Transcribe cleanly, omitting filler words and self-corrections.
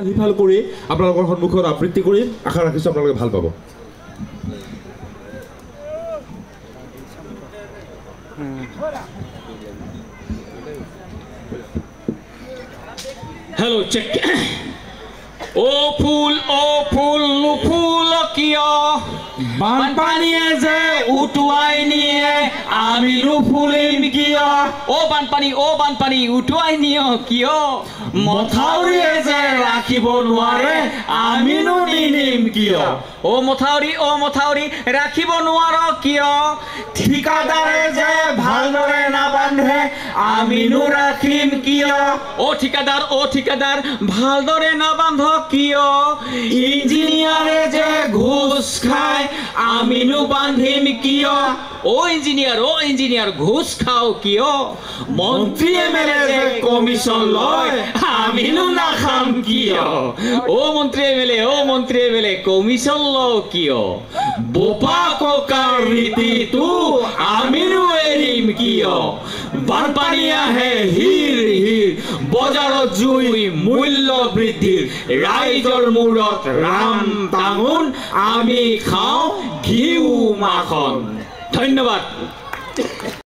সিফাল কৰি আপোনালোকৰ সন্মুখত আবৃত্তি কৰিম আশা ৰাখিছোঁ আপোনালোকে ভাল পাব Hello, check. O ফুল নুফুল কিয় বানপানীয়ে যে উটুৱাই নিয়ে আমি নুফুলিম কিয় ও বানপানী উটুৱাই নিয় কিয় মথাউৰিয়ে যে ৰাখিব নোৱাৰে আমি নিনিম কিয় ও মথাউৰি ৰাখিব নোৱাৰ কিয় ঠিকাদাৰে যে ভালদৰে নাবান্ধে আমি ৰাখিম কিয় ও ঠিকাদাৰ ভালদৰে নাবান্ধ কিয় ইঞ্জিনিয়াৰে যে ঘুষ খায় আমি বান্ধিম কিয় ও ইঞ্জিনিয়াৰ ঘুষ খাও কিয় মন্ত্ৰী এমএলএ যে কমিশন লয় আমি নাখাম কিয় ও মন্ত্ৰী এমএলএ কমিশন লও কিয় বোপা ককাৰ ৰীতিটো আমি এৰিম কিয় বানপানী আহে হিৰ বজাৰত জুই মূল্য বৃদ্ধিৰ ৰাইজৰ মূৰত ৰাম টাঙোন আমি খাওঁ ঘিউ মাখন ধন্যবাদ